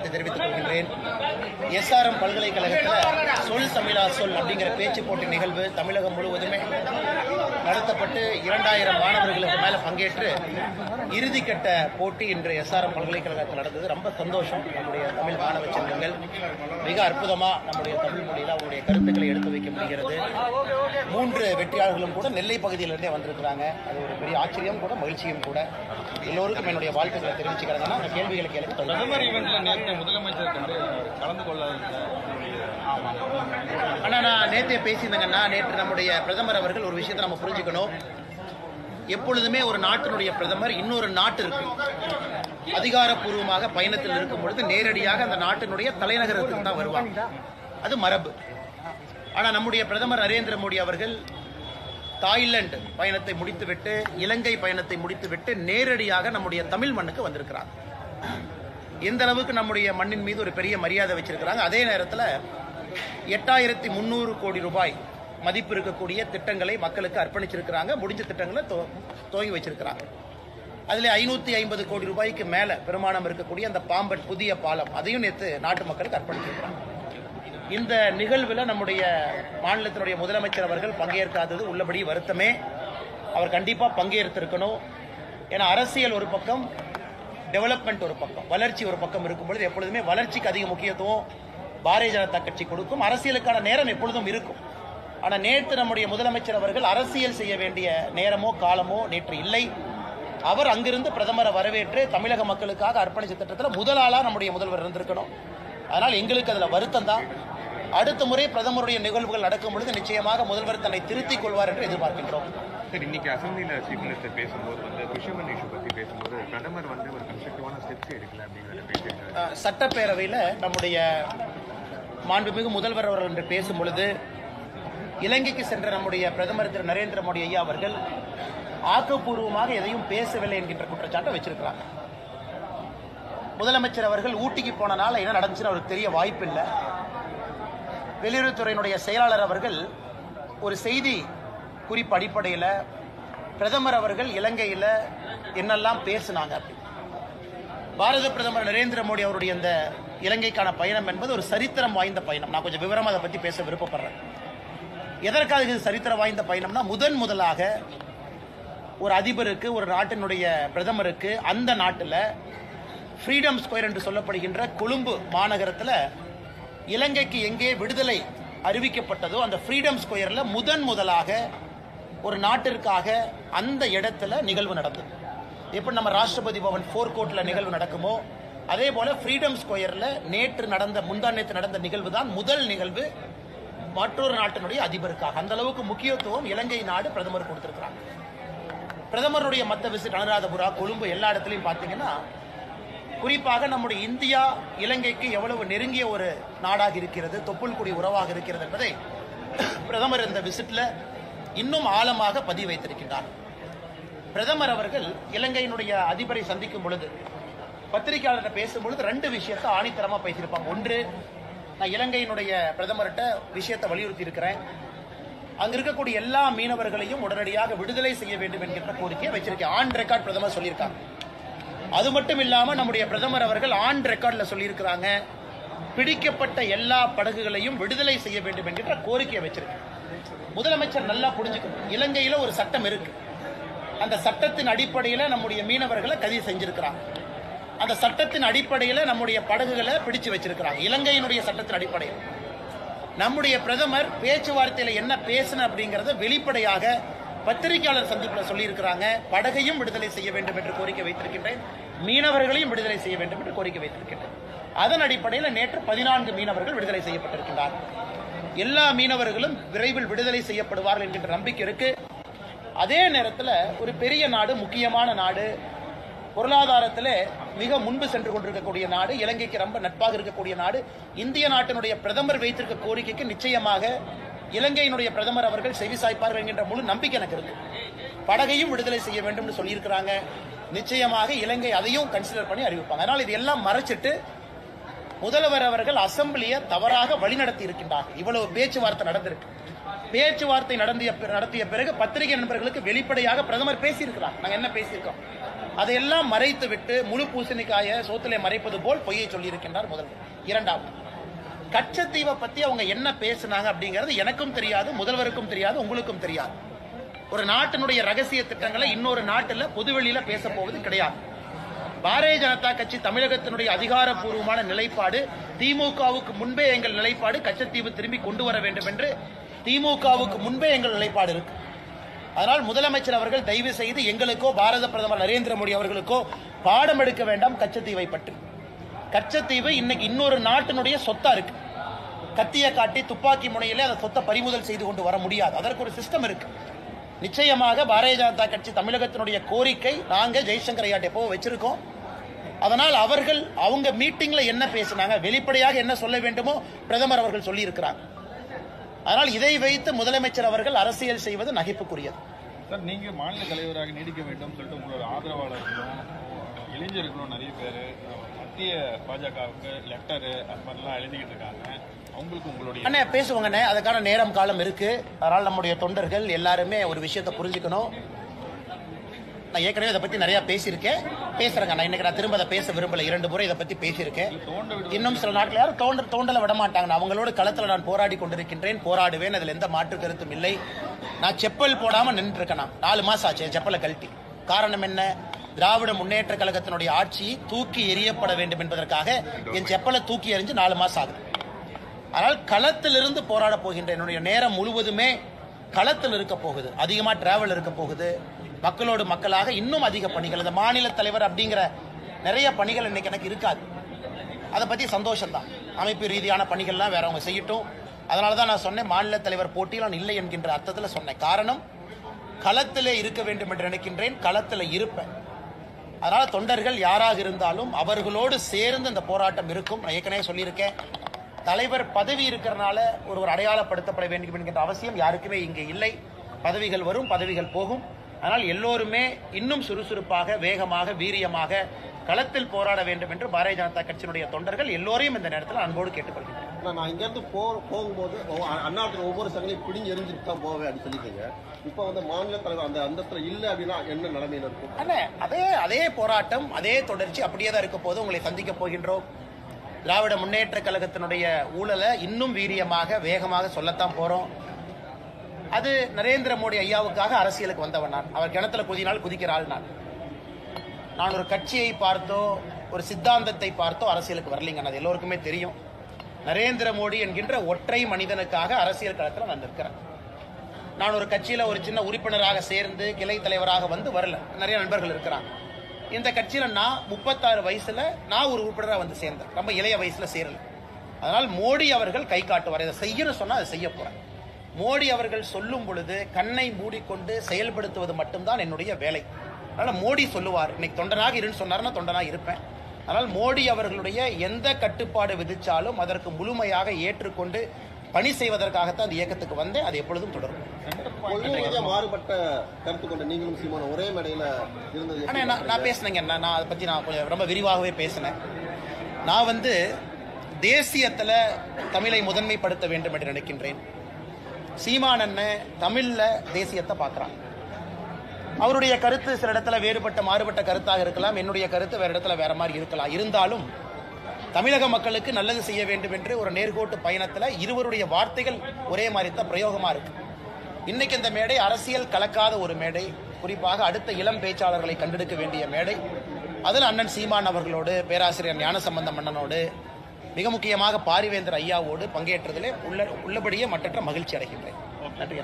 வாழ்த்து தெரிவித்துக் கொள்கின்றேன். எஸ்ஆர்எம் பல்கலைக்கழகத்தில் சொல் தமிழா சொல் அப்படிங்கிற பேச்சு போட்டி நிகழ்வு தமிழகம் முழுவதுமே நடத்தப்பட்டு 2000 மாணவர்களுக்கு மேலே பங்கேற்று இறுதிக்கட்ட போட்டி இன்று எஸ்ஆர்எம் பல்கலைக்கழகத்தில் நடந்தது. ரொம்ப சந்தோஷம். நம்முடைய தமிழ் மாணவ செல்வங்கள் மிக அற்புதமாக நம்முடைய தமிழ் மொழியில் அவருடைய கருத்துக்களை எடுத்து வைக்க முடிகிறது. 3 வெற்றியாளர்களும் கூட நெல்லை பகுதியிலிருந்தே வந்திருக்கிறாங்க. அது ஒரு பெரிய ஆச்சரியம் கூட, மகிழ்ச்சியும் கூட. எல்லோருக்கும் என்னுடைய வாழ்த்துக்களை தெரிவிச்சுக்கிறாங்கன்னா அந்த கேள்விகளை கேள்வி முதலமைச்சர் கலந்து கொள்ள. ஆனால் நான் நேற்றே பேசியிருந்தேங்கன்னா, நேற்று நம்முடைய பிரதமர் அவர்கள் ஒரு விஷயத்தை நம்ம புரிஞ்சுக்கணும். எப்பொழுதுமே ஒரு நாட்டினுடைய பிரதமர் இன்னொரு நாட்டிற்கு அதிகாரப்பூர்வமாக பயணத்தில் இருக்கும் பொழுது நேரடியாக அந்த நாட்டினுடைய தலைநகரத்துக்கு தான் வருவாங்க. அது மரபு. ஆனால் நம்முடைய பிரதமர் நரேந்திர மோடி அவர்கள் தாய்லாந்து பயணத்தை முடித்துவிட்டு, இலங்கை பயணத்தை முடித்துவிட்டு நேரடியாக நம்முடைய தமிழ் மண்ணுக்கு வந்திருக்கிறாங்க. எந்த அளவுக்கு நம்முடைய மண்ணின் மீது ஒரு பெரிய மரியாதை வச்சிருக்கிறாங்க. அதே நேரத்தில் 8300 கோடி ரூபாய் மதிப்பு இருக்கக்கூடிய திட்டங்களை மக்களுக்கு அர்ப்பணிச்சிருக்கிறாங்க. முடிஞ்ச திட்டங்களை துவங்கி வச்சிருக்கிறாங்க. அதில் 550 கோடி ரூபாய்க்கு மேலே பெருமானம் இருக்கக்கூடிய அந்த பாம்பன் புதிய பாலம், அதையும் நேற்று நாட்டு மக்களுக்கு அர்ப்பணிச்சிருக்கிறாங்க. இந்த நிகழ்வில் நம்முடைய மாநிலத்தினுடைய முதலமைச்சர் அவர்கள் பங்கேற்காதது உள்ளபடி வருத்தமே. அவர் கண்டிப்பாக பங்கேற்றிருக்கணும். ஏன்னா அரசியல் ஒரு பக்கம், டெவலப்மெண்ட் ஒரு பக்கம், வளர்ச்சி ஒரு பக்கம் இருக்கும் பொழுது எப்பொழுதுமே வளர்ச்சிக்கு அதிக முக்கியத்துவம் பாரதிய ஜனதா கட்சி கொடுக்கும். அரசியலுக்கான நேரம் எப்பொழுதும் இருக்கும். ஆனால் நேற்று நம்முடைய முதலமைச்சர் அவர்கள் அரசியல் செய்ய வேண்டிய நேரமோ காலமோ நேற்று இல்லை. அவர் அங்கிருந்து பிரதமரை வரவேற்று தமிழக மக்களுக்காக அர்ப்பணிச்ச திட்டத்தில் முதல் ஆளாக நம்முடைய முதல்வர் இருந்திருக்கணும். அதனால் எங்களுக்கு அதில் வருத்தம் தான். அடுத்த முறை பிரதமருடைய நிகழ்வுகள் நடக்கும் பொழுது நிச்சயமாக முதல்வர் தன்னை திருத்திக் கொள்வார் என்று எதிர்பார்க்கின்றோம். சார், இன்னைக்கு அசம்பிளியில் சீஃப் மினிஸ்டர் பேசும்போது ஃபிஷர்மேன் இஷ்யூ பற்றி பேசும்போது பிரதமர் ஒரு கன்ஸ்ட்ரக்டிவான ஸ்டெப்ஸ் எடுக்கல அப்படிங்கிற பேசியிருக்காரு. சட்டப்பேரவையில் நம்முடைய மாண்புமிகு முதல்வர் அவர்கள் என்று பேசும் பொழுது இலங்கைக்கு சென்ற நம்முடைய பிரதமர் திரு நரேந்திர மோடி ஐயா அவர்கள் ஆக்கப்பூர்வமாக எதையும் பேசவில்லை என்கின்ற குற்றச்சாட்டை வச்சிருக்கிறாங்க. முதலமைச்சர் அவர்கள் ஊட்டிக்கு போனனால என்ன நடந்துச்சுன்னு அவருக்கு தெரிய வாய்ப்பில்லை. வெளியுறவுத்துறையினுடைய செயலாளர் அவர்கள் ஒரு செய்தி குறிப்பு அடிப்படையில் பிரதமர் அவர்கள் இலங்கையில் என்னெல்லாம் பேசினாங்க அப்படி. பாரத பிரதமர் நரேந்திர மோடி அவருடைய இந்த இலங்கைக்கான பயணம் என்பது ஒரு சரித்திரம் வாய்ந்த பயணம். நான் கொஞ்சம் விவரமாக அதை பற்றி பேச விருப்பப்படுறேன். எதற்காக இது சரித்திரம் வாய்ந்த பயணம்னா, முதலாக ஒரு அதிபருக்கு, ஒரு நாட்டினுடைய பிரதமருக்கு அந்த நாட்டில் ஃப்ரீடம் ஸ்கொயர் என்று சொல்லப்படுகின்ற கொழும்பு மாநகரத்தில் இலங்கைக்கு எங்கே விடுதலை அறிவிக்கப்பட்டதோ அந்த ஃப்ரீடம் ஸ்கொயரில் முதலாக ஒரு நாட்டிற்காக அந்த இடத்துல நிகழ்வு நடந்தது. எப்படி நம்ம ராஷ்டிரபதி பவன் ஃபோர்கோர்ட்டில் நிகழ்வு நடக்குமோ அதே போல ஃப்ரீடம் ஸ்கொயரில் முந்தாநேற்று நடந்த நிகழ்வு தான் முதல் நிகழ்வு மற்றொரு நாட்டினுடைய அதிபருக்காக. அந்த அளவுக்கு முக்கியத்துவம் இலங்கை நாடு பிரதமர் கொடுத்திருக்கிறாங்க. பிரதமருடைய மற்ற விசிட் அனுராதபுரா, கொழும்பு எல்லா இடத்துலையும் பார்த்தீங்கன்னா, குறிப்பாக நம்முடைய இந்தியா இலங்கைக்கு எவ்வளவு நெருங்கிய ஒரு நாடாக இருக்கிறது, தொப்புள்குடி உறவாக இருக்கிறது என்பதை பிரதமர் இந்த விசிட்ல இன்னும் ஆழமாக பதிவு வைத்திருக்கின்றார். பிரதமர் அவர்கள் இலங்கையினுடைய அதிபரை சந்திக்கும் பொழுது, பத்திரிகையாளர்கிட்ட பேசும்பொழுது 2 விஷயத்தை ஆணித்தரமா பேசியிருப்பாங்க. ஒன்று, நான் இலங்கையினுடைய பிரதமர்கிட்ட விஷயத்தை வலியுறுத்தி இருக்கிறேன். அங்க இருக்கக்கூடிய எல்லா மீனவர்களையும் உடனடியாக விடுதலை செய்ய வேண்டும் என்கின்ற கோரிக்கையை வச்சிருக்கேன். ஆன் ரெக்கார்ட் பிரதமர் சொல்லியிருக்காங்க. அது மட்டும் இல்லாம நம்முடைய பிரதமர் அவர்கள் ஆன் ரெக்கார்ட்ல சொல்லியிருக்கிறாங்க, பிடிக்கப்பட்ட எல்லா படகுகளையும் விடுதலை செய்ய வேண்டும் என்கின்ற கோரிக்கையை வச்சிருக்கேன். முதலமைச்சர் நல்லா புரிஞ்சுக்கணும், இலங்கையில ஒரு சட்டம் இருக்கு. அந்த சட்டத்தின் அடிப்படையில் நம்முடைய மீனவர்களை கைது செஞ்சிருக்கிறாங்க. அந்த சட்டத்தின் அடிப்படையில் நம்முடைய படகுகளை பிடிச்சு வச்சிருக்கிறாங்க. இலங்கையினுடைய சட்டத்தின் அடிப்படையில் நம்முடைய பிரதமர் பேச்சுவார்த்தையில் என்ன பேசின அப்படிங்கறத வெளிப்படையாக பத்திரிகையாளர் சந்திப்பில் சொல்லியிருக்கிறாங்க. படகையும் விடுதலை செய்ய வேண்டும் என்று கோரிக்கை வைத்திருக்கின்றேன், மீனவர்களையும் விடுதலை செய்ய வேண்டும் என்று கோரிக்கை வைத்திருக்கின்றேன். அதன் அடிப்படையில் நேற்று 14 மீனவர்கள் விடுதலை செய்யப்பட்டிருக்கிறார். எல்லா மீனவர்களும் விரைவில் விடுதலை செய்யப்படுவார்கள் என்கின்ற நம்பிக்கை இருக்கு. அதே நேரத்தில் ஒரு பெரிய நாடு, முக்கியமான நாடு, பொருளாதாரத்தில் மிக முன்பு சென்று கொண்டிருக்கக்கூடிய நாடு, இலங்கைக்கு ரொம்ப நட்பாக இருக்கக்கூடிய நாடு, இந்திய நாட்டினுடைய பிரதமர் வைத்திருக்க கோரிக்கைக்கு நிச்சயமாக இலங்கையினுடைய பிரதமர் அவர்கள் செவிசாய்ப்பார்கள் என்கின்ற முழு நம்பிக்கை எனக்கு இருக்கு. படகையும் விடுதலை செய்ய வேண்டும் என்று சொல்லியிருக்கிறாங்க. நிச்சயமாக இலங்கை அதையும் கன்சிடர் பண்ணி அறிவிப்பாங்க. அதனால் இது எல்லாம் மறைச்சிட்டு முதல்வர் அவர்கள் அசம்பிளியை தவறாக வழிநடத்தி இருக்கின்றார். இவ்வளவு பேச்சுவார்த்தை நடந்திருக்கு. பேச்சுவார்த்தை நடத்திய பிறகு பத்திரிகை நண்பர்களுக்கு வெளிப்படையாக பிரதமர் பேசியிருக்கிறார். நாங்கள் என்ன பேசியிருக்கோம், அதையெல்லாம் மறைத்து விட்டு முழு பூசணிக்காய சோத்திலே மறைப்பது போல் பொய்யை சொல்லியிருக்கின்றார் முதல்வர். இரண்டாவது, கச்சத்தீவை பத்தி அவங்க என்ன பேசினாங்க அப்படிங்கிறது எனக்கும் தெரியாது, முதல்வருக்கும் தெரியாது, உங்களுக்கும் தெரியாது. ஒரு நாட்டினுடைய ரகசிய திட்டங்களை இன்னொரு நாட்டில் பொதுவெளியில பேச போவது கிடையாது. பாரதிய ஜனதா கட்சி தமிழகத்தினுடைய அதிகாரப்பூர்வமான நிலைப்பாடு, திமுகவுக்கு முன்பே எங்கள் நிலைப்பாடு கச்சத்தீவு திரும்பி கொண்டு வர வேண்டும் என்று திமுகவுக்கு முன்பே எங்கள் நிலைப்பாடு இருக்கு. அதனால் முதலமைச்சர் அவர்கள் தயவு செய்து எங்களுக்கோ பாரத பிரதமர் நரேந்திர மோடி அவர்களுக்கோ பாடம் எடுக்க வேண்டாம் கச்சத்தீவை பற்றி. கச்சத்தீவு இன்னைக்கு இன்னொரு நாட்டினுடைய சொத்தா இருக்கு. கத்திய காட்டி துப்பாக்கி முனையிலே அந்த சொத்தை பறிமுதல் செய்து கொண்டு வர முடியாது. அதற்கு ஒரு சிஸ்டம் இருக்கு. நிச்சயமாக பாரதிய ஜனதா கட்சி தமிழகத்தினுடைய கோரிக்கை நாங்க ஜெய்சங்கர் ஐயாட்ட எப்போ வச்சிருக்கோம். அதனால் அவர்கள் அவங்க மீட்டிங்ல என்ன பேசினாங்க, வெளிப்படையாக என்ன சொல்ல வேண்டுமோ பிரதமர் அவர்கள் சொல்லி இருக்கிறாங்க. அதனால் இதை வைத்து முதலமைச்சர் அவர்கள் அரசியல் செய்வது நகைப்புக்குரியது. சார், நீங்க மாநில தலைவராக நீடிக்க வேண்டும் சொல்லிட்டு உங்களோட ஆதரவாளர்களும் இளைஞர்களும் நிறைய பேர் மத்திய பாஜகவுக்கு லெட்டரு அது மாதிரிலாம் எழுதிக்கிட்டு இருக்காங்க. அவங்களுக்கு உங்களுடைய அண்ணே பேசுவாங்கண்ணே, அதுக்கான நேரம் காலம் இருக்கு. அதனால் நம்முடைய தொண்டர்கள் எல்லாருமே ஒரு விஷயத்தை புரிஞ்சுக்கணும். நான் ஏற்கனவே இதை பத்தி நிறைய பேசியிருக்கேன், பேசுறேங்க. நான் இன்னைக்கு நான் திரும்ப அதை பேச விரும்பல. 2 முறை இதை பத்தி பேசியிருக்கேன். இன்னும் சில நாட்டில் யாரும் தோண்டல விட மாட்டாங்க. அவங்களோட களத்தில் நான் போராடி கொண்டிருக்கின்றேன், போராடுவேன். அதில் எந்த மாற்று கருத்தும் இல்லை. நான் செப்பல் போடாம நின்று இருக்கேன். 4 மாசம் ஆச்சு செப்பலை கழட்டி. காரணம் என்ன? திராவிட முன்னேற்ற கழகத்தினுடைய ஆட்சி தூக்கி எறியப்பட வேண்டும் என்பதற்காக என் செப்பலை தூக்கி எறிஞ்சு 4 மாசம் ஆகுது. ஆனால் களத்திலிருந்து போராட போகின்ற என்னுடைய நேரம் முழுவதுமே களத்தில் இருக்க போகுது. அதிகமா டிராவல் இருக்க போகுது. மக்களோடு மக்களாக இன்னும் அதிக பணிகள், இந்த மாநில தலைவர் அப்படிங்கிற நிறைய பணிகள் இன்னைக்கு எனக்கு இருக்காது. அதை பத்தி சந்தோஷம் தான். அமைப்பு ரீதியான பணிகள்லாம் வேற அவங்க செய்யட்டும். அதனாலதான் நான் சொன்னேன், மாநில தலைவர் போட்டியில் நான் இல்லை என்கின்ற அர்த்தத்தில் சொன்னேன். காரணம், களத்திலே இருக்க வேண்டும் என்று நினைக்கின்றேன், களத்தில் இருப்பேன். அதனால தொண்டர்கள் யாராக இருந்தாலும் அவர்களோடு சேர்ந்து இந்த போராட்டம் இருக்கும். நான் ஏற்கனவே சொல்லியிருக்கேன், தலைவர் பதவி இருக்கிறனால ஒருவர் அடையாளப்படுத்தப்பட வேண்டும் என்கின்ற அவசியம் யாருக்குமே இங்கே இல்லை. பதவிகள் வரும், பதவிகள் போகும். ஆனால் எல்லோருமே இன்னும் சுறுசுறுப்பாக, வேகமாக, வீரியமாக களத்தில் போராட வேண்டும் என்று பாரதிய ஜனதா கட்சியினுடைய தொண்டர்கள் எல்லோரையும் இந்த நேரத்தில் அன்போடு கேட்டுக்கொள்கிறேன். நான் இங்கிருந்து போகும்போது அண்ணாத்துல ஒவ்வொரு சங்களையும் பிடிங்கி எரிஞ்சுட்டு தான் போவேன் அப்படின்னு சொல்லிட்டீங்க. இப்போ வந்து மாநில தலைவர் அந்த அந்தஸ்துல இல்லை அப்படின்னா என்ன நிலைமையில இருக்கும்? அண்ணே, அதே போராட்டம், அதே தொடர்ச்சி அப்படியே தான் இருக்க போது. உங்களை சந்திக்க போகின்றோம். திராவிட முன்னேற்ற கழகத்தினுடைய ஊழலை இன்னும் வீரியமாக, வேகமாக சொல்லத்தான் போறோம். அது நரேந்திர மோடி ஐயாவுக்காக அரசியலுக்கு வந்தவன் நான். அவர் கிணத்துல குதினால் குதிக்கிற ஆள் நான் ஒரு கட்சியை பார்த்தோ ஒரு சித்தாந்தத்தை பார்த்தோ அரசியலுக்கு வரலைங்க. அது எல்லோருக்குமே தெரியும். நரேந்திர மோடி என்கின்ற ஒற்றை மனிதனுக்காக அரசியல் களத்தில் நான் நிற்கிறேன். நான் ஒரு கட்சியில ஒரு சின்ன உறுப்பினராக சேர்ந்து கிளை தலைவராக வந்து வரல. நிறைய நண்பர்கள் இருக்கிறாங்க. இந்த கட்சியில நான் 36 வயசுல நான் ஒரு உறுப்பினராக வந்து சேர்ந்தேன். ரொம்ப இளைய வயசுல சேரல. அதனால் மோடி அவர்கள் கை காட்டுவார். இதை செய்யணும் சொன்னா அதை செய்ய போறேன். மோடி அவர்கள் சொல்லும் பொழுது கண்ணை மூடிக்கொண்டு செயல்படுத்துவது மட்டும்தான் என்னுடைய வேலை. அதனால மோடி சொல்லுவார், இன்னைக்கு தொண்டனாக இருன்னு சொன்னார்னா தொண்டனாக இருப்பேன். ஆனால் மோடி அவர்களுடைய எந்த கட்டுப்பாடு விதிச்சாலும் அதற்கு முழுமையாக ஏற்றுக்கொண்டு பணி செய்வதற்காகத்தான் அந்த இயக்கத்துக்கு வந்தேன். அது எப்பொழுதும் தொடரும். மாறுபட்ட கருத்து கொண்ட நீங்களும் சீமானும் ஒரே மேடையில இருந்தது. நான் பேசினேங்க. நான் அதை பத்தி நான் கொஞ்சம் ரொம்ப விரிவாகவே பேசினேன். நான் வந்து தேசியத்துல தமிழை முதன்மைப்படுத்த வேண்டும் என்று நினைக்கின்றேன். சீமான் அண்ணன் தமிழ்ல தேசியத்தை பார்க்கிறான். அவருடைய கருத்து சில இடத்துல வேறுபட்ட மாறுபட்ட கருத்தாக இருக்கலாம். என்னுடைய கருத்து வேற இடத்துல வேற மாதிரி இருக்கலாம். இருந்தாலும் தமிழக மக்களுக்கு நல்லது செய்ய வேண்டும் என்று ஒரு நேர்கோட்டு பயணத்துல இருவருடைய வார்த்தைகள் ஒரே மாதிரி தான் பிரயோகமா இருக்கு. இன்னைக்கு இந்த மேடை அரசியல் கலக்காத ஒரு மேடை. குறிப்பாக அடுத்த இளம் பேச்சாளர்களை கண்டெடுக்க வேண்டிய மேடை. அதில் அண்ணன் சீமான் அவர்களோடு, பேராசிரியர் ஞானசம்பந்தம் அண்ணனோடு, மிக முக்கியமாக பாரிவேந்தர் ஐயாவோடு பங்கேற்றதிலே உள்ளபடியே மற்றற்ற மகிழ்ச்சி அடைகின்றேன். நன்றி.